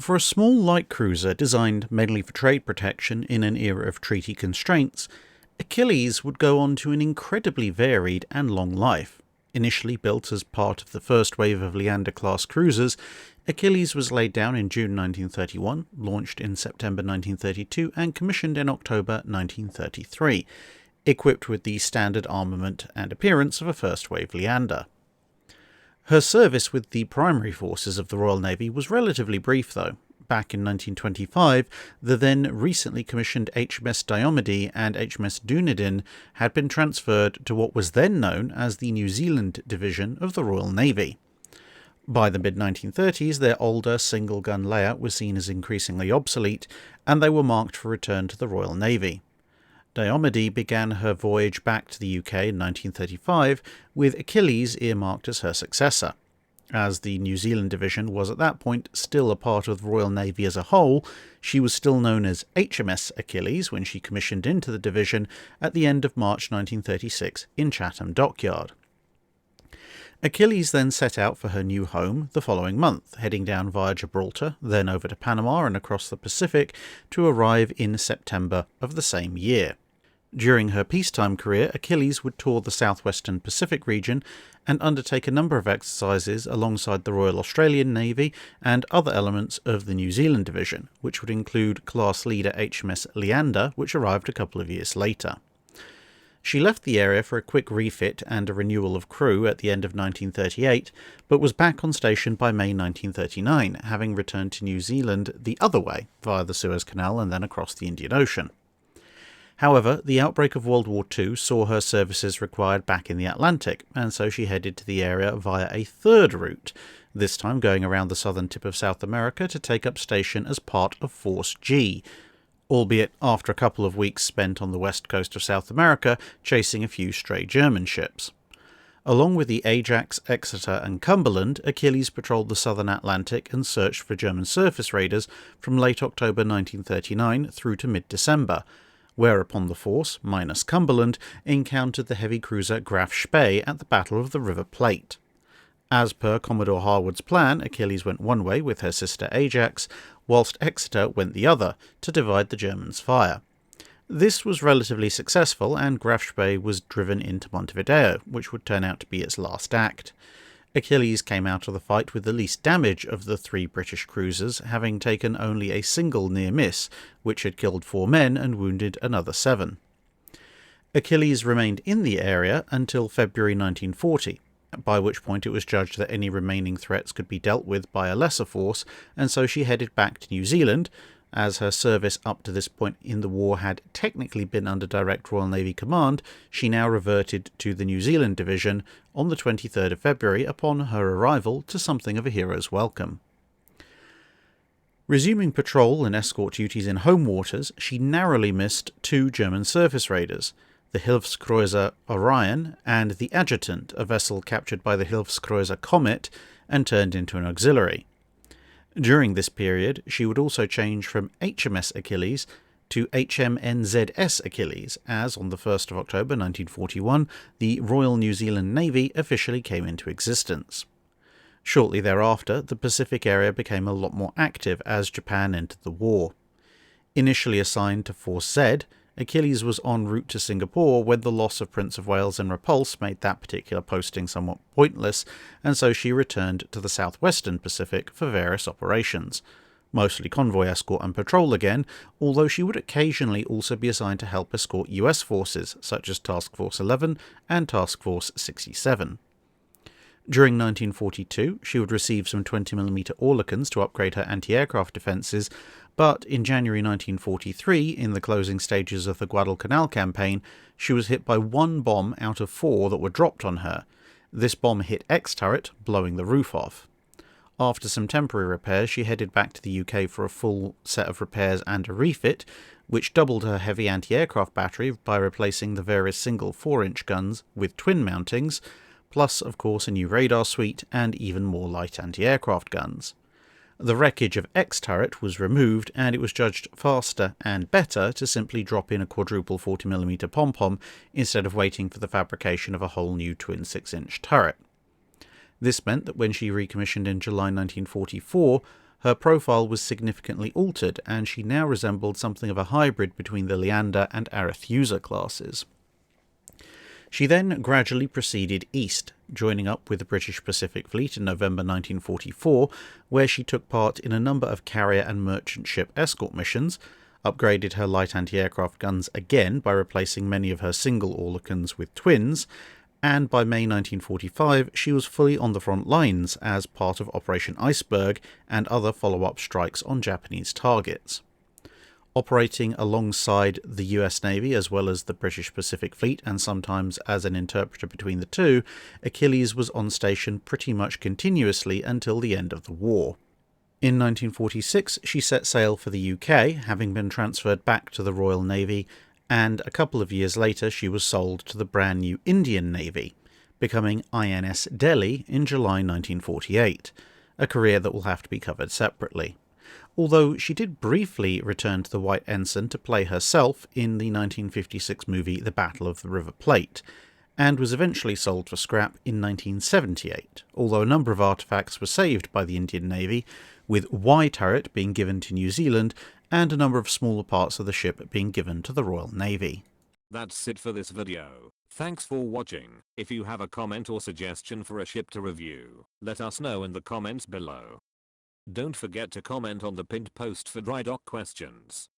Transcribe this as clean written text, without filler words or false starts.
For a small light cruiser designed mainly for trade protection in an era of treaty constraints, Achilles would go on to an incredibly varied and long life. Initially built as part of the first wave of Leander-class cruisers, Achilles was laid down in June 1931, launched in September 1932 and commissioned in October 1933, equipped with the standard armament and appearance of a first-wave Leander. Her service with the primary forces of the Royal Navy was relatively brief, though. Back in 1925, the then recently commissioned HMS Diomede and HMS Dunedin had been transferred to what was then known as the New Zealand Division of the Royal Navy. By the mid-1930s, their older single-gun layout was seen as increasingly obsolete, and they were marked for return to the Royal Navy. Diomede began her voyage back to the UK in 1935, with Achilles earmarked as her successor. As the New Zealand Division was at that point still a part of the Royal Navy as a whole, she was still known as HMS Achilles when she commissioned into the division at the end of March 1936 in Chatham Dockyard. Achilles then set out for her new home the following month, heading down via Gibraltar, then over to Panama and across the Pacific to arrive in September of the same year. During her peacetime career, Achilles would tour the southwestern Pacific region and undertake a number of exercises alongside the Royal Australian Navy and other elements of the New Zealand Division, which would include class leader HMS Leander, which arrived a couple of years later. She left the area for a quick refit and a renewal of crew at the end of 1938, but was back on station by May 1939, having returned to New Zealand the other way, via the Suez Canal and then across the Indian Ocean. However, the outbreak of World War II saw her services required back in the Atlantic, and so she headed to the area via a third route, this time going around the southern tip of South America to take up station as part of Force G, albeit after a couple of weeks spent on the west coast of South America chasing a few stray German ships. Along with the Ajax, Exeter and Cumberland, Achilles patrolled the southern Atlantic and searched for German surface raiders from late October 1939 through to mid-December, whereupon the force, minus Cumberland, encountered the heavy cruiser Graf Spee at the Battle of the River Plate. As per Commodore Harwood's plan, Achilles went one way with her sister Ajax, whilst Exeter went the other, to divide the Germans' fire. This was relatively successful, and Graf Spee was driven into Montevideo, which would turn out to be its last act. Achilles came out of the fight with the least damage of the three British cruisers, having taken only a single near miss, which had killed 4 men and wounded another 7. Achilles remained in the area until February 1940, by which point it was judged that any remaining threats could be dealt with by a lesser force, and so she headed back to New Zealand. As her service up to this point in the war had technically been under direct Royal Navy command, she now reverted to the New Zealand Division on the 23rd of February upon her arrival, to something of a hero's welcome. Resuming patrol and escort duties in home waters, she narrowly missed 2 German surface raiders, the Hilfskreuzer Orion and the Adjutant, a vessel captured by the Hilfskreuzer Comet and turned into an auxiliary. During this period, she would also change from HMS Achilles to HMNZS Achilles, as on the 1st of October 1941, the Royal New Zealand Navy officially came into existence. Shortly thereafter, the Pacific area became a lot more active as Japan entered the war. Initially assigned to Force Z, Achilles was en route to Singapore when the loss of Prince of Wales and Repulse made that particular posting somewhat pointless, and so she returned to the southwestern Pacific for various operations, mostly convoy escort and patrol again, although she would occasionally also be assigned to help escort US forces such as Task Force 11 and Task Force 67. During 1942, she would receive some 20mm Oerlikons to upgrade her anti-aircraft defences, but in January 1943, in the closing stages of the Guadalcanal campaign, she was hit by 1 bomb out of 4 that were dropped on her. This bomb hit X turret, blowing the roof off. After some temporary repairs, she headed back to the UK for a full set of repairs and a refit, which doubled her heavy anti-aircraft battery by replacing the various single 4-inch guns with twin mountings, plus, of course, a new radar suite and even more light anti-aircraft guns. The wreckage of X turret was removed, and it was judged faster and better to simply drop in a quadruple 40mm pom-pom instead of waiting for the fabrication of a whole new twin 6-inch turret. This meant that when she recommissioned in July 1944, her profile was significantly altered, and she now resembled something of a hybrid between the Leander and Arethusa classes. She then gradually proceeded east, joining up with the British Pacific Fleet in November 1944, where she took part in a number of carrier and merchant ship escort missions, upgraded her light anti-aircraft guns again by replacing many of her single Oerlikons with twins, and by May 1945 she was fully on the front lines as part of Operation Iceberg and other follow-up strikes on Japanese targets. Operating alongside the US Navy as well as the British Pacific Fleet, and sometimes as an interpreter between the two, Achilles was on station pretty much continuously until the end of the war. In 1946 she set sail for the UK, having been transferred back to the Royal Navy, and a couple of years later she was sold to the brand new Indian Navy, becoming INS Delhi in July 1948, a career that will have to be covered separately. Although she did briefly return to the White Ensign to play herself in the 1956 movie The Battle of the River Plate, and was eventually sold for scrap in 1978, although a number of artefacts were saved by the Indian Navy, with Y turret being given to New Zealand and a number of smaller parts of the ship being given to the Royal Navy. That's it for this video. Thanks for watching. If you have a comment or suggestion for a ship to review, let us know in the comments below. Don't forget to comment on the pinned post for dry dock questions.